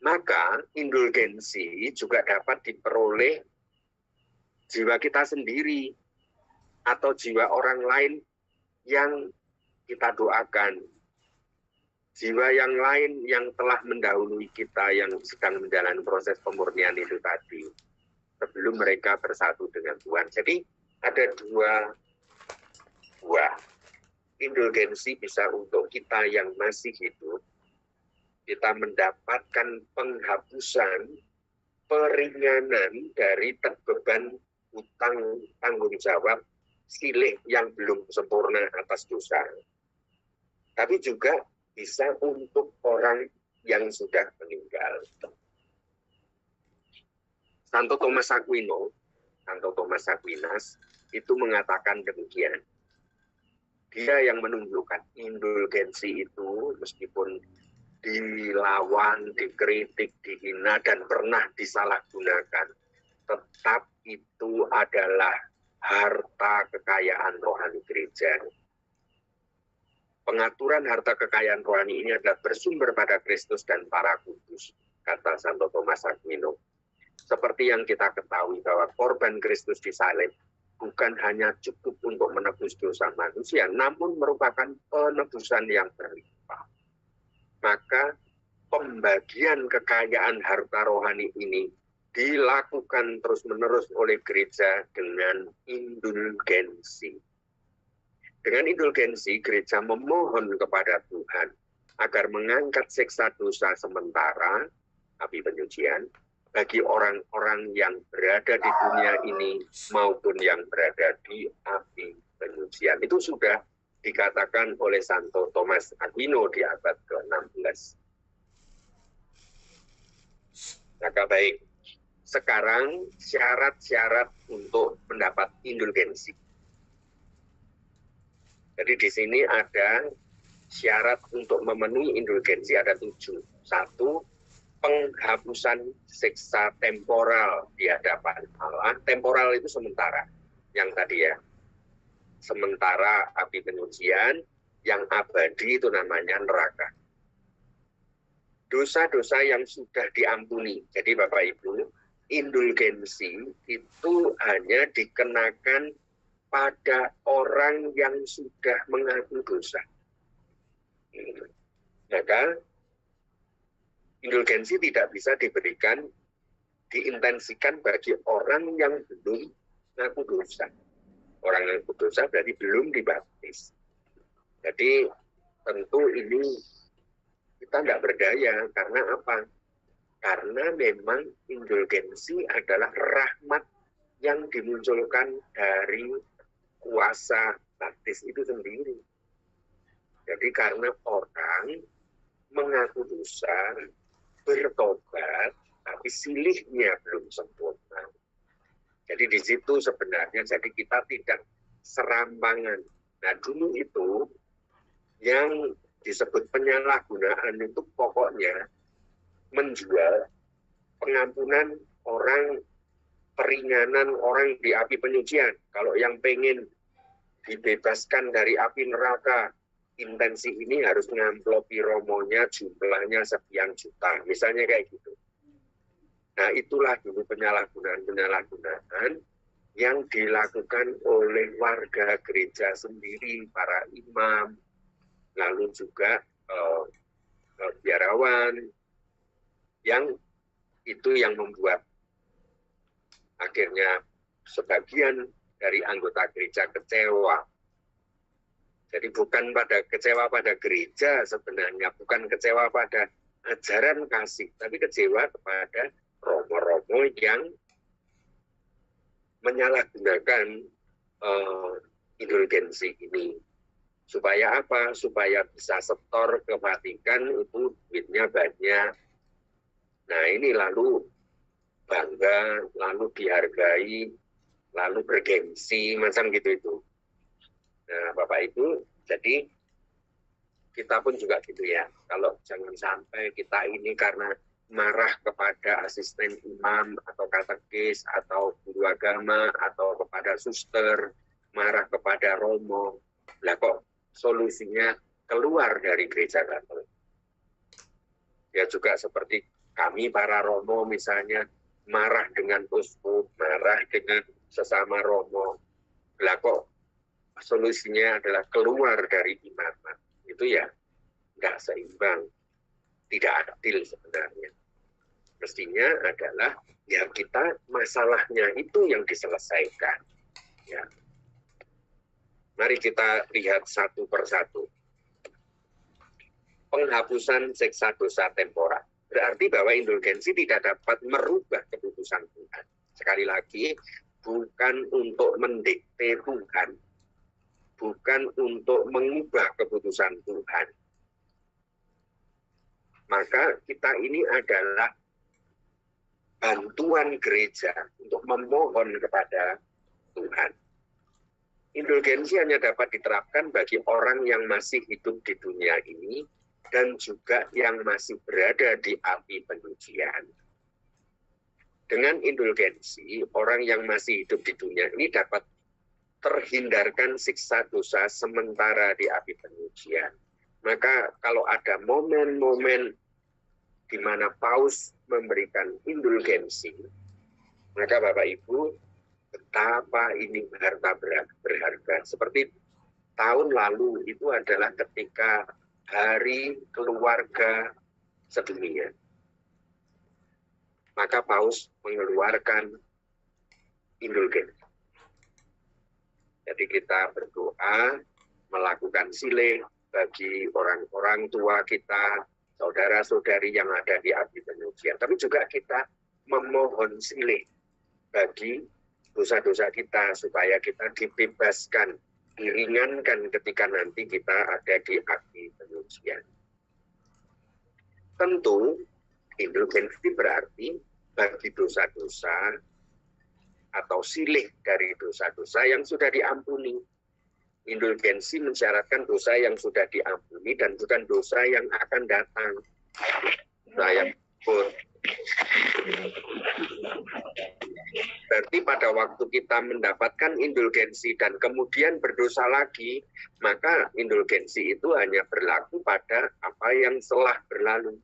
Maka indulgensi juga dapat diperoleh jiwa kita sendiri atau jiwa orang lain yang kita doakan. Jiwa yang lain yang telah mendahului kita yang sedang menjalani proses pemurnian itu tadi, sebelum mereka bersatu dengan Tuhan. Jadi ada dua buah. Indulgensi bisa untuk kita yang masih hidup, kita mendapatkan penghapusan, peringanan dari beban utang tanggung jawab silih yang belum sempurna atas dosa. Tapi juga bisa untuk orang yang sudah meninggal. Santo Thomas Aquino Santo Thomas Aquinas itu mengatakan demikian. Dia yang menunjukkan indulgensi itu meskipun dilawan, dikritik, dihina, dan pernah disalahgunakan, tetap itu adalah harta kekayaan rohani gereja. Pengaturan harta kekayaan rohani ini adalah bersumber pada Kristus dan para kudus, kata Santo Thomas Aquino. Seperti yang kita ketahui bahwa korban Kristus disalib bukan hanya cukup untuk menebus dosa manusia, namun merupakan penebusan yang berlimpah. Maka pembagian kekayaan harta rohani ini dilakukan terus-menerus oleh gereja dengan indulgensi. Dengan indulgensi, gereja memohon kepada Tuhan agar mengangkat siksa dosa sementara, api penyucian, bagi orang-orang yang berada di dunia ini maupun yang berada di api penyucian. Itu sudah dikatakan oleh Santo Thomas Aquino di abad ke-16. Maka baik, sekarang syarat-syarat untuk mendapat indulgensi. Jadi di sini ada syarat untuk memenuhi indulgensi ada 7. 1, penghapusan siksa temporal di hadapan Allah. Temporal itu sementara, yang tadi ya. Sementara api penyucian, yang abadi itu namanya neraka. Dosa-dosa yang sudah diampuni. Jadi Bapak Ibu, indulgensi itu hanya dikenakan pada orang yang sudah mengaku dosa. Maka indulgensi tidak bisa diberikan, diintensikan bagi orang yang belum mengaku dosa. Orang yang mengaku dosa berarti belum dibaptis. Jadi tentu ini kita tidak berdaya. Karena apa? Karena memang indulgensi adalah rahmat yang dimunculkan dari kuasa baptis itu sendiri. Jadi karena orang mengaku dosa, bertobat, tapi silihnya belum sempurna. Jadi di situ sebenarnya jadi kita tidak serampangan. Nah dulu itu yang disebut penyalahgunaan itu pokoknya menjual pengampunan orang, peringanan orang di api penyucian. Kalau yang pengen dibebaskan dari api neraka, intensi ini harus ngamplopi romonya jumlahnya sekian juta. Misalnya kayak gitu. Nah itulah dulu penyalahgunaan yang dilakukan oleh warga gereja sendiri, para imam, lalu juga biarawan, yang itu yang membuat akhirnya sebagian dari anggota gereja kecewa. Jadi bukan kecewa pada gereja sebenarnya, bukan kecewa pada ajaran kasih, tapi kecewa kepada romo-romo yang menyalahgunakan indulgensi ini. Supaya apa? Supaya bisa setor ke Vatikan, itu duitnya banyak. Nah ini lalu bangga, lalu dihargai, lalu bergengsi, macam gitu itu. Nah Bapak Ibu, jadi kita pun juga gitu ya. Kalau jangan sampai kita ini karena marah kepada asisten imam atau katekis atau guru agama atau kepada suster, marah kepada romo, lah kok solusinya keluar dari gereja Katolik. Ya juga seperti kami para romo misalnya marah dengan uskup, marah dengan sesama romo, lah kok solusinya adalah keluar dari imamat. Itu ya nggak seimbang, tidak adil sebenarnya. Mestinya adalah ya kita masalahnya itu yang diselesaikan. Ya. Mari kita lihat satu persatu. Penghapusan siksa dosa temporal. Berarti bahwa indulgensi tidak dapat merubah keputusan Tuhan. Sekali lagi, bukan untuk mendikte Tuhan. Bukan untuk mengubah keputusan Tuhan. Maka kita ini adalah bantuan gereja untuk memohon kepada Tuhan. Indulgensi hanya dapat diterapkan bagi orang yang masih hidup di dunia ini dan juga yang masih berada di api penyucian. Dengan indulgensi, orang yang masih hidup di dunia ini dapat terhindarkan siksa dosa sementara di api penyucian. Maka kalau ada momen-momen di mana Paus memberikan indulgensi, maka Bapak Ibu, betapa ini harta berharga. Seperti tahun lalu itu adalah ketika Hari Keluarga Sedunia. Maka Paus mengeluarkan indulgensi. Jadi kita berdoa, melakukan silih bagi orang-orang tua kita, saudara-saudari yang ada di api penyucian. Tapi juga kita memohon silih bagi dosa-dosa kita supaya kita dibebaskan, diringankan ketika nanti kita ada di api penyucian. Tentu indulgensi berarti bagi dosa-dosa atau silih dari dosa-dosa yang sudah diampuni. Indulgensi mensyaratkan dosa yang sudah diampuni dan bukan dosa yang akan datang. Saya berarti pada waktu kita mendapatkan indulgensi dan kemudian berdosa lagi, maka indulgensi itu hanya berlaku pada apa yang telah berlalu.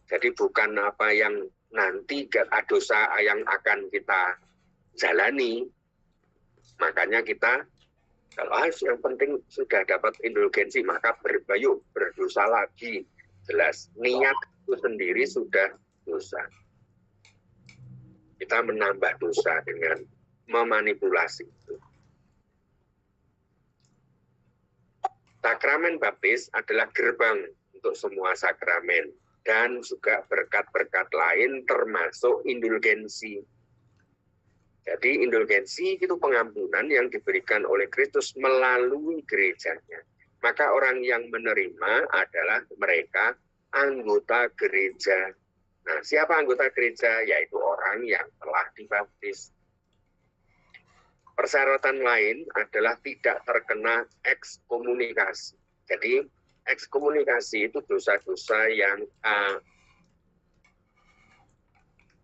Jadi bukan apa yang nanti dosa yang akan kita jalani. Makanya kita, kalau yang penting sudah dapat indulgensi, maka berdosa lagi. Jelas, niat itu sendiri sudah dosa. Kita menambah dosa dengan memanipulasi itu. Sakramen baptis adalah gerbang untuk semua sakramen dan juga berkat-berkat lain termasuk indulgensi. Jadi indulgensi itu pengampunan yang diberikan oleh Kristus melalui gerejanya. Maka orang yang menerima adalah mereka anggota gereja. Nah, siapa anggota gereja? Yaitu orang yang telah dibaptis. Persyaratan lain adalah tidak terkena ekskomunikasi. Jadi ekskomunikasi itu dosa-dosa yang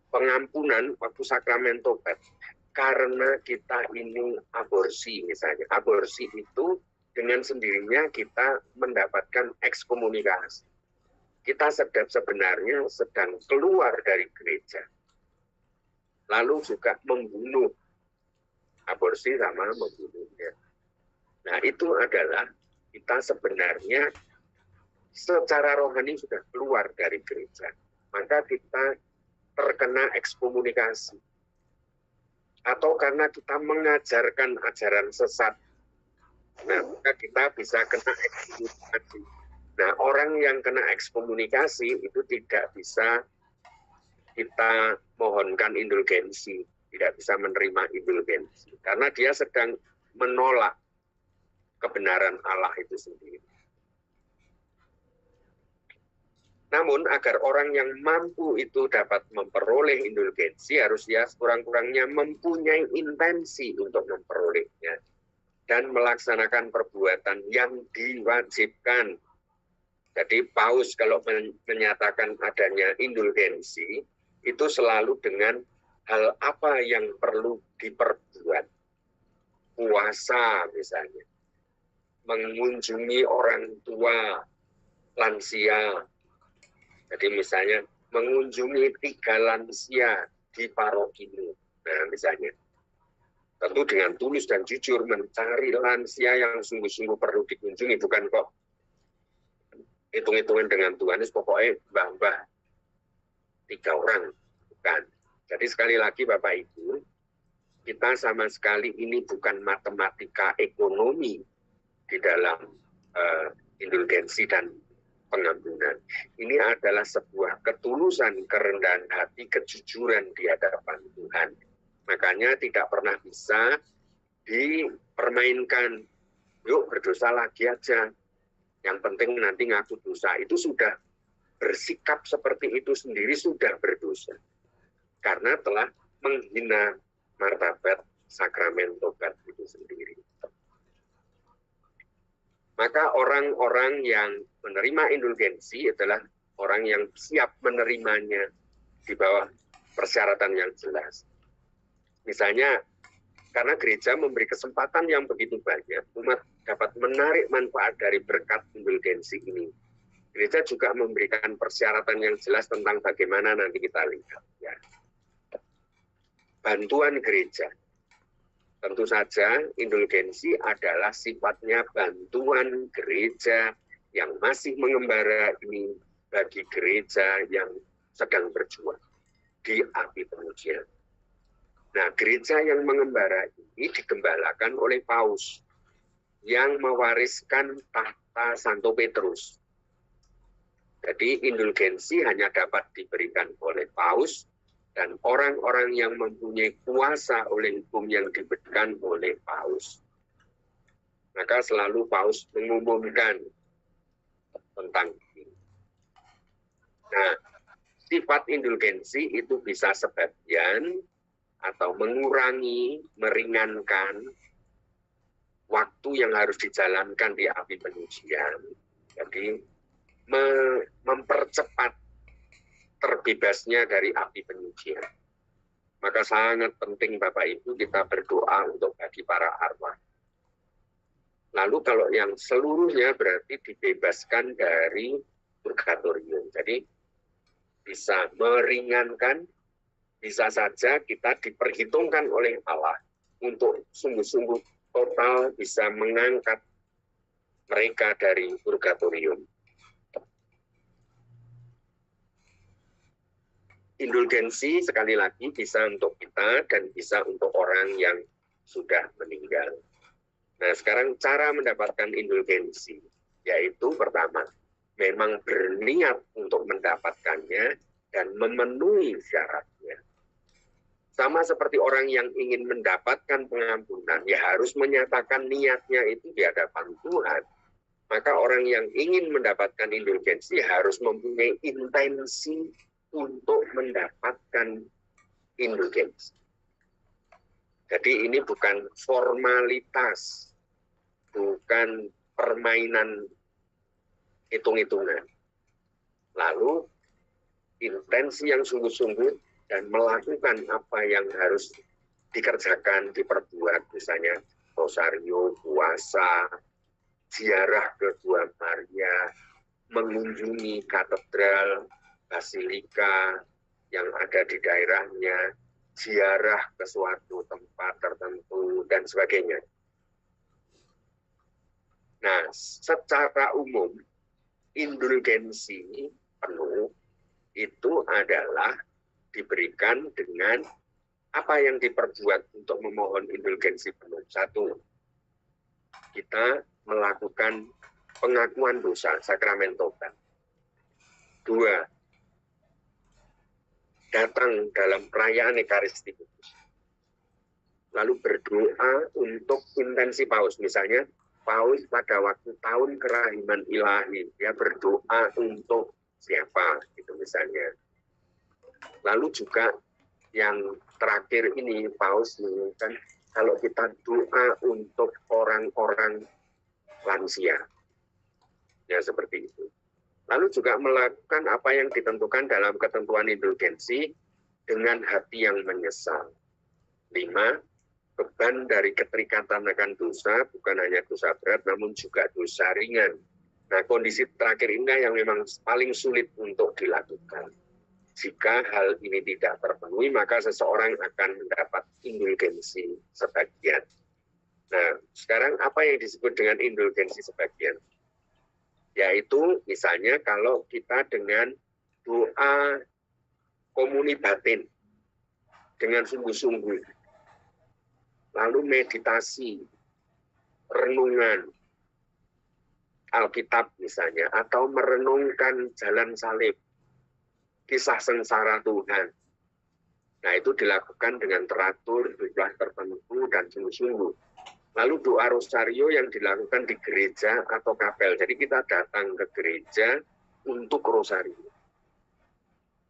pengampunan waktu sakramen tobat. Karena kita ini aborsi misalnya. Aborsi itu dengan sendirinya kita mendapatkan ekskomunikasi. Kita sebenarnya sedang keluar dari gereja. Lalu juga membunuh. Aborsi sama membunuhnya. Nah itu adalah kita sebenarnya secara rohani sudah keluar dari gereja. Maka kita terkena ekskomunikasi. Atau karena kita mengajarkan ajaran sesat. Nah, maka kita bisa kena ekskomunikasi. Nah, orang yang kena ekskomunikasi itu tidak bisa kita mohonkan indulgensi, tidak bisa menerima indulgensi. Karena dia sedang menolak kebenaran Allah itu sendiri. Namun agar orang yang mampu itu dapat memperoleh indulgensi, harus dia sekurang-kurangnya mempunyai intensi untuk memperolehnya dan melaksanakan perbuatan yang diwajibkan. Jadi Paus kalau menyatakan adanya indulgensi, itu selalu dengan hal apa yang perlu diperbuat. Puasa misalnya, mengunjungi orang tua, lansia. Jadi misalnya mengunjungi 3 lansia di parokimu. Nah misalnya, tentu dengan tulus dan jujur mencari lansia yang sungguh-sungguh perlu dikunjungi. Bukan kok hitung-hitungan dengan Tuhan, pokoknya mbah-mbah 3 orang. Bukan. Jadi sekali lagi Bapak Ibu, kita sama sekali ini bukan matematika ekonomi di dalam indulgensi dan pengampunan. Ini adalah sebuah ketulusan, kerendahan hati, kejujuran di hadapan Tuhan. Makanya tidak pernah bisa dipermainkan. Yuk berdosa lagi aja. Yang penting nanti ngaku dosa. Itu sudah bersikap seperti itu sendiri sudah berdosa. Karena telah menghina martabat sakramen tobat itu sendiri. Maka orang-orang yang menerima indulgensi adalah orang yang siap menerimanya di bawah persyaratan yang jelas. Misalnya, karena gereja memberi kesempatan yang begitu banyak, umat dapat menarik manfaat dari berkat indulgensi ini. Gereja juga memberikan persyaratan yang jelas tentang bagaimana nanti kita lihat. Ya. Bantuan gereja. Tentu saja indulgensi adalah sifatnya bantuan gereja yang masih mengembara ini bagi gereja yang sedang berjuang di api pemujian. Nah, gereja yang mengembara ini digembalakan oleh Paus yang mewariskan tahta Santo Petrus. Jadi indulgensi hanya dapat diberikan oleh Paus dan orang-orang yang mempunyai kuasa oleh hukum yang diberikan oleh Paus. Maka selalu Paus mengumumkan tentang ini. Nah, sifat indulgensi itu bisa sebagian atau mengurangi, meringankan waktu yang harus dijalankan di api penyucian. Jadi mempercepat terbebasnya dari api penyucian. Maka sangat penting Bapak Ibu kita berdoa untuk bagi para arwah. Lalu kalau yang seluruhnya berarti dibebaskan dari purgatorium. Jadi bisa meringankan, bisa saja kita diperhitungkan oleh Allah untuk sungguh-sungguh total bisa mengangkat mereka dari purgatorium. Indulgensi sekali lagi bisa untuk kita dan bisa untuk orang yang sudah meninggal. Nah, sekarang cara mendapatkan indulgensi, yaitu pertama, memang berniat untuk mendapatkannya dan memenuhi syaratnya. Sama seperti orang yang ingin mendapatkan pengampunan, ya harus menyatakan niatnya itu di hadapan Tuhan. Maka orang yang ingin mendapatkan indulgensi harus mempunyai intensi untuk mendapatkan indulgensi. Jadi ini bukan formalitas, bukan permainan hitung-hitungan. Lalu intensi yang sungguh-sungguh dan melakukan apa yang harus dikerjakan, diperbuat, misalnya rosario, puasa, ziarah ke Gua Maria, mengunjungi katedral, basilika yang ada di daerahnya, ziarah ke suatu tempat tertentu, dan sebagainya. Nah, secara umum, indulgensi penuh itu adalah diberikan dengan apa yang diperbuat untuk memohon indulgensi penuh. Satu, kita melakukan pengakuan dosa, sakramen tobat. Dua, datang dalam perayaan Ekaristi Kudus. Lalu berdoa untuk intensi Paus. Misalnya, Paus pada waktu tahun kerahiman ilahi, dia berdoa untuk siapa, gitu misalnya. Lalu juga yang terakhir ini, Paus mengatakan, kalau kita doa untuk orang-orang lansia. Ya, seperti itu. Lalu juga melakukan apa yang ditentukan dalam ketentuan indulgensi dengan hati yang menyesal. 5, beban dari keterikatan akan dosa bukan hanya dosa berat namun juga dosa ringan. Nah, kondisi terakhir ini yang memang paling sulit untuk dilakukan. Jika hal ini tidak terpenuhi, maka seseorang akan mendapat indulgensi sebagian. Nah, sekarang apa yang disebut dengan indulgensi sebagian? Yaitu misalnya kalau kita dengan doa komuni batin dengan sungguh-sungguh, lalu meditasi, renungan Alkitab misalnya, atau merenungkan jalan salib, kisah sengsara Tuhan. Nah, itu dilakukan dengan teratur, jumlah tertentu, dan sungguh-sungguh. Lalu doa rosario yang dilakukan di gereja atau kapel. Jadi kita datang ke gereja untuk rosario.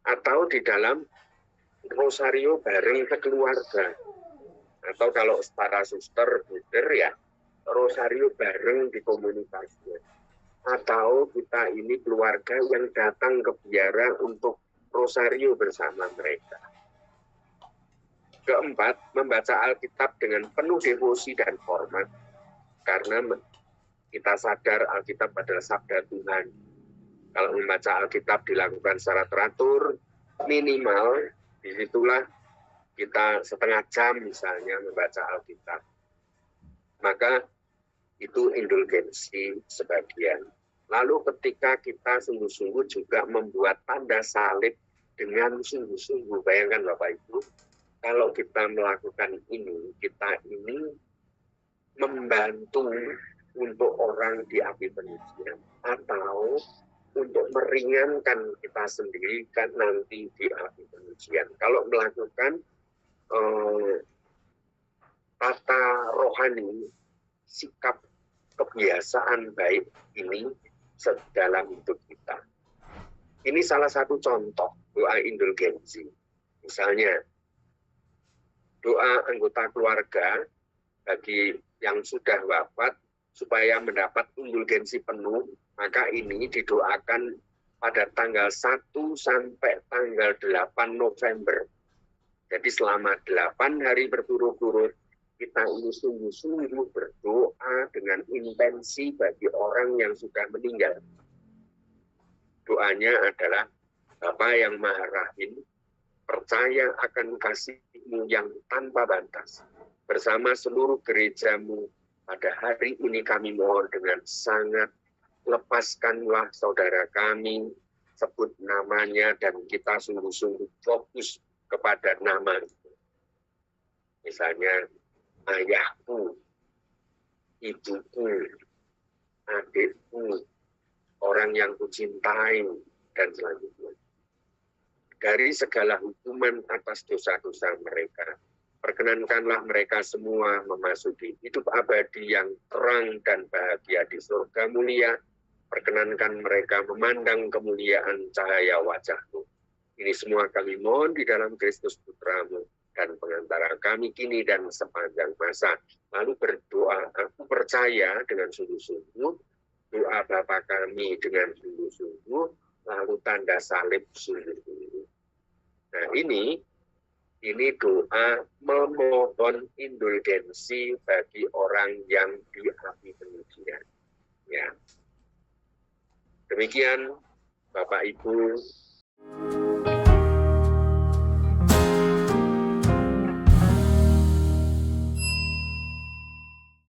Atau di dalam rosario bareng keluarga. Atau kalau para suster, buder ya, rosario bareng di komunitasnya. Atau kita ini keluarga yang datang ke biara untuk rosario bersama mereka. Keempat, membaca Alkitab dengan penuh devosi dan hormat. Karena kita sadar Alkitab adalah sabda Tuhan. Kalau membaca Alkitab dilakukan secara teratur, minimal disitulah kita setengah jam misalnya membaca Alkitab. Maka itu indulgensi sebagian. Lalu ketika kita sungguh-sungguh juga membuat tanda salib dengan sungguh-sungguh, bayangkan Bapak Ibu, kalau kita melakukan ini, kita ini membantu untuk orang di api penyucian atau untuk meringankan kita sendiri kan nanti di api penyucian. Kalau melakukan tata rohani, sikap kebiasaan baik ini dalam hidup kita. Ini salah satu contoh doa indulgensi. Misalnya, doa anggota keluarga bagi yang sudah wafat supaya mendapat indulgensi penuh, maka ini didoakan pada tanggal 1 sampai tanggal 8 November. Jadi selama 8 hari berturut-turut, kita ini sungguh-sungguh berdoa dengan intensi bagi orang yang sudah meninggal. Doanya adalah, Bapa yang Maha Rahim, percaya akan kasih-Mu yang tanpa batas. Bersama seluruh gerejamu, pada hari ini kami mohon dengan sangat, lepaskanlah saudara kami, sebut namanya, dan kita sungguh-sungguh fokus kepada nama itu. Misalnya, ayahku, ibuku, adikku, orang yang kucintai, dan selanjutnya. Dari segala hukuman atas dosa-dosa mereka, perkenankanlah mereka semua memasuki hidup abadi yang terang dan bahagia di surga mulia. Perkenankan mereka memandang kemuliaan cahaya wajah-Mu. Ini semua kami mohon di dalam Kristus Putra-Mu dan pengantara kami kini dan sepanjang masa. Lalu berdoa, aku percaya dengan sungguh-sungguh, doa Bapa kami dengan sungguh-sungguh, lalu tanda salib sungguh-sungguh. Nah ini doa memohon indulgensi bagi orang yang di api penyucian. Ya. Demikian Bapak Ibu.